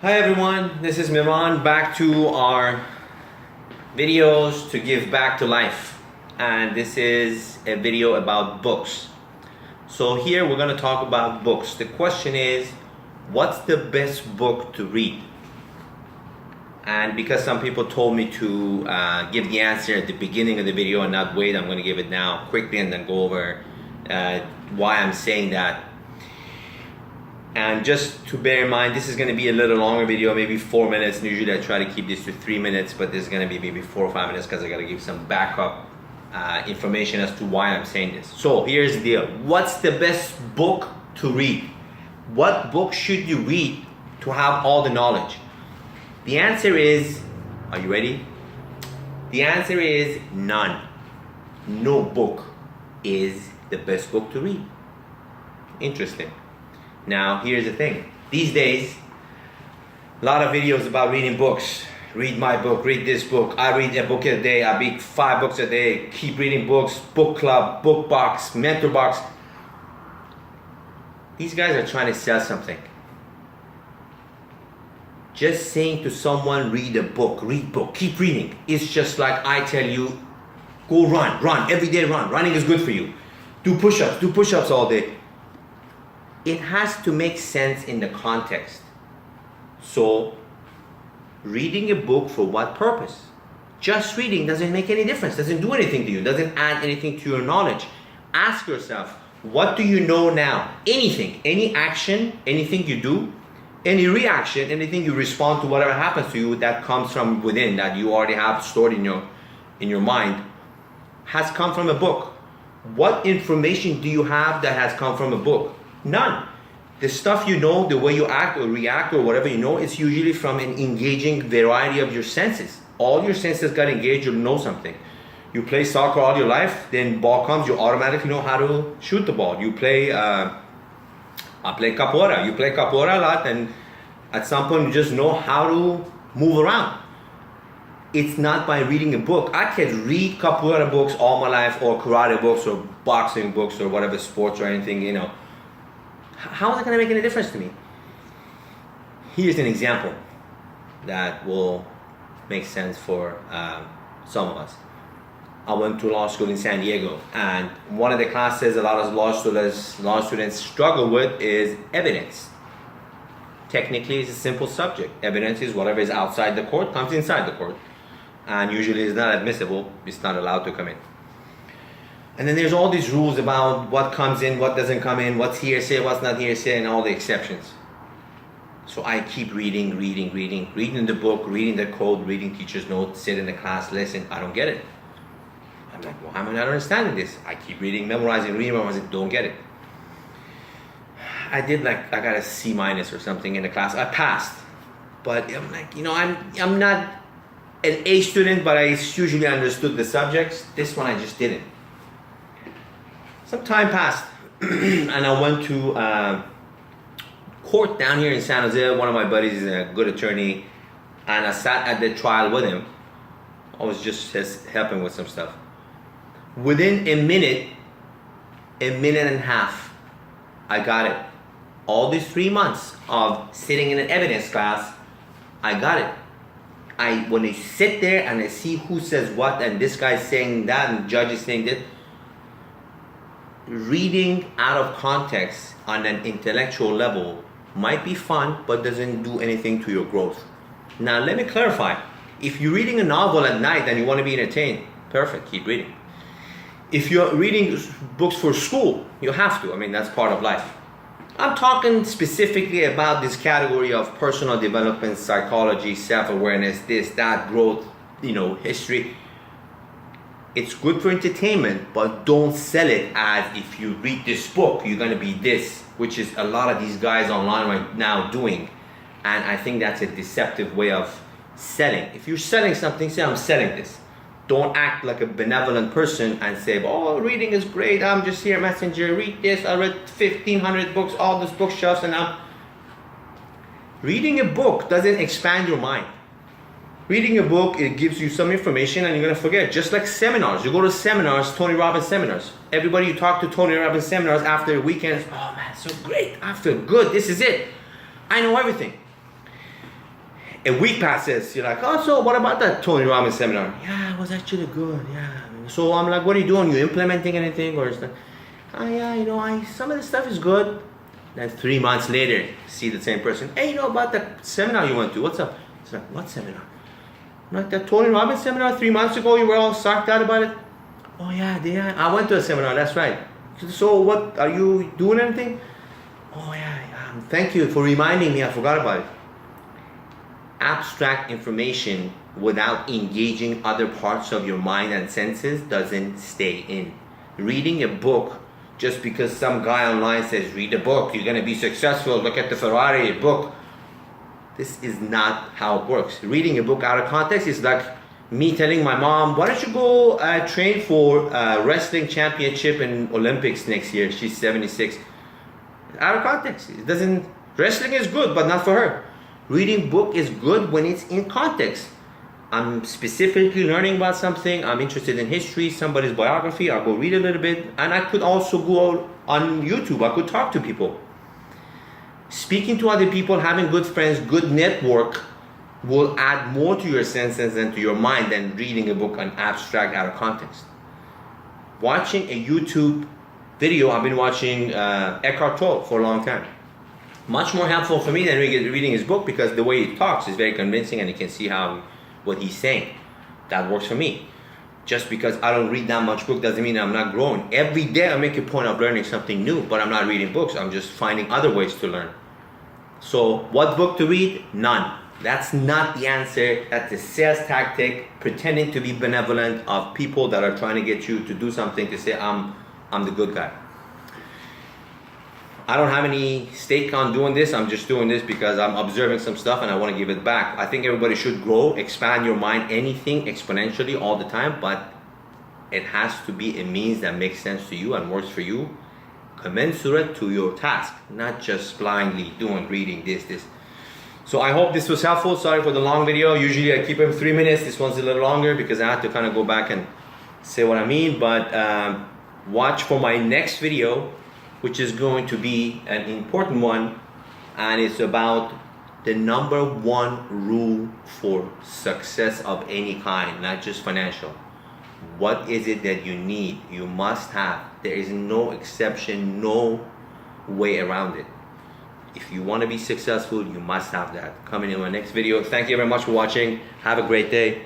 Hi everyone, this is Miran back to our videos to give back to life, and this is a video about books. So here we're going to talk about books. The question is, what's the best book to read? And because some people told me to give the answer at the beginning of the video and not wait, I'm going to give it now quickly and then go over why I'm saying that. And just to bear in mind, this is going to be a little longer video, maybe 4 minutes. And usually I try to keep this to 3 minutes, but this is going to be maybe 4 or 5 minutes because I got to give some backup information as to why I'm saying this. So here's the deal. What's the best book to read? What book should you read to have all the knowledge? The answer is, are you ready? The answer is none. No book is the best book to read. Interesting. Now, here's the thing. These days, a lot of videos about reading books. Read my book, read this book. I read a book a day. I read 5 books a day. Keep reading books. Book club, book box, mentor box. These guys are trying to sell something. Just saying to someone, read a book, read book, keep reading. It's just like I tell you, go run, every day run. Running is good for you. Do push-ups all day. It has to make sense in the context. So, reading a book for what purpose? Just reading doesn't make any difference, doesn't do anything to you, doesn't add anything to your knowledge. Ask yourself, what do you know now? Anything, any action, anything you do, any reaction, anything you respond to whatever happens to you that comes from within, that you already have stored in your mind, has come from a book. What information do you have that has come from a book? None. The stuff you know, the way you act or react or whatever you know, it's usually from an engaging variety of your senses. All your senses got engaged, you'll know something. You play soccer all your life, then ball comes, you automatically know how to shoot the ball. You play, I play capoeira. You play capoeira a lot, and at some point you just know how to move around. It's not by reading a book. I can read capoeira books all my life, or karate books, or boxing books, or whatever sports or anything, you know. How is it going to make any difference to me? Here's an example that will make sense for some of us. I went to law school in San Diego, and one of the classes a lot of law students struggle with is evidence. Technically, it's a simple subject. Evidence is whatever is outside the court comes inside the court, and usually it's not admissible. It's not allowed to come in. And then there's all these rules about what comes in, what doesn't come in, what's hearsay, what's not hearsay, and all the exceptions. So I keep reading the book, reading the code, reading teacher's notes, sit in the class, listen. I don't get it. I'm like, why am I not understanding this? I keep reading, memorizing, don't get it. I did I got a C- or something in the class. I passed. But I'm like, I'm not an A student, but I usually understood the subjects. This one I just didn't. Some time passed, and I went to court down here in San Jose. One of my buddies is a good attorney, and I sat at the trial with him. I was just helping with some stuff. Within a minute and a half, I got it. All these 3 months of sitting in an evidence class, I got it. When I sit there and I see who says what, and this guy's saying that, and the judge is saying that, reading out of context on an intellectual level might be fun, but doesn't do anything to your growth. Now, let me clarify. If you're reading a novel at night and you want to be entertained, perfect, keep reading. If you're reading books for school, you have to. I mean, that's part of life. I'm talking specifically about this category of personal development, psychology, self-awareness, this, that, growth, history. It's good for entertainment, but don't sell it as if you read this book, you're going to be this, which is a lot of these guys online right now doing. And I think that's a deceptive way of selling. If you're selling something, say, I'm selling this. Don't act like a benevolent person and say, oh, reading is great. I'm just here, messenger. Read this. I read 1,500 books, all those bookshelves, and I'm... Reading a book doesn't expand your mind. Reading a book, it gives you some information and you're going to forget. Just like seminars. You go to seminars, Tony Robbins seminars. Everybody you talk to Tony Robbins seminars after a weekend, oh man, so great. I feel good. This is it. I know everything. A week passes. You're like, oh, so what about that Tony Robbins seminar? Yeah, it was actually good. Yeah. So I'm like, what are you doing? You implementing anything, or is that? Oh yeah, some of the stuff is good. Then 3 months later, see the same person. Hey, about the seminar you went to? What's up? It's like, what seminar? I'm like, that Tony Robbins seminar 3 months ago. You were all sucked out about it. Oh yeah, I went to a seminar. That's right. So what? Are you doing anything? Oh yeah. Thank you for reminding me. I forgot about it. Abstract information without engaging other parts of your mind and senses doesn't stay in. Reading a book just because some guy online says, read a book, you're going to be successful, look at the Ferrari book. This is not how it works. Reading a book out of context is like me telling my mom, why don't you go train for wrestling championship in Olympics next year? She's 76. Out of context. It doesn't. Wrestling is good, but not for her. Reading book is good when it's in context. I'm specifically learning about something. I'm interested in history, somebody's biography. I'll go read a little bit, and I could also go on YouTube. I could talk to people. Speaking to other people, having good friends, good network will add more to your senses and to your mind than reading a book on abstract out of context. Watching a YouTube video, I've been watching Eckhart Tolle for a long time. Much more helpful for me than reading his book, because the way he talks is very convincing and you can see what he's saying. That works for me. Just because I don't read that much book doesn't mean I'm not growing. Every day I make a point of learning something new, but I'm not reading books. I'm just finding other ways to learn. So what book to read? None. That's not the answer. That's a sales tactic, pretending to be benevolent of people that are trying to get you to do something, to say I'm the good guy. I don't have any stake on doing this. I'm just doing this because I'm observing some stuff and I want to give it back. I think everybody should grow, expand your mind, anything exponentially all the time, but it has to be a means that makes sense to you and works for you, commensurate to your task, not just blindly reading this. So I hope this was helpful. Sorry for the long video. Usually I keep them 3 minutes. This one's a little longer because I have to kind of go back and say what I mean, but watch for my next video, which is going to be an important one, and it's about the number one rule for success of any kind, not just financial. What is it that you need, you must have? There is no exception, no way around it. If you want to be successful, you must have that. Coming in my next video. Thank you very much for watching. Have a great day.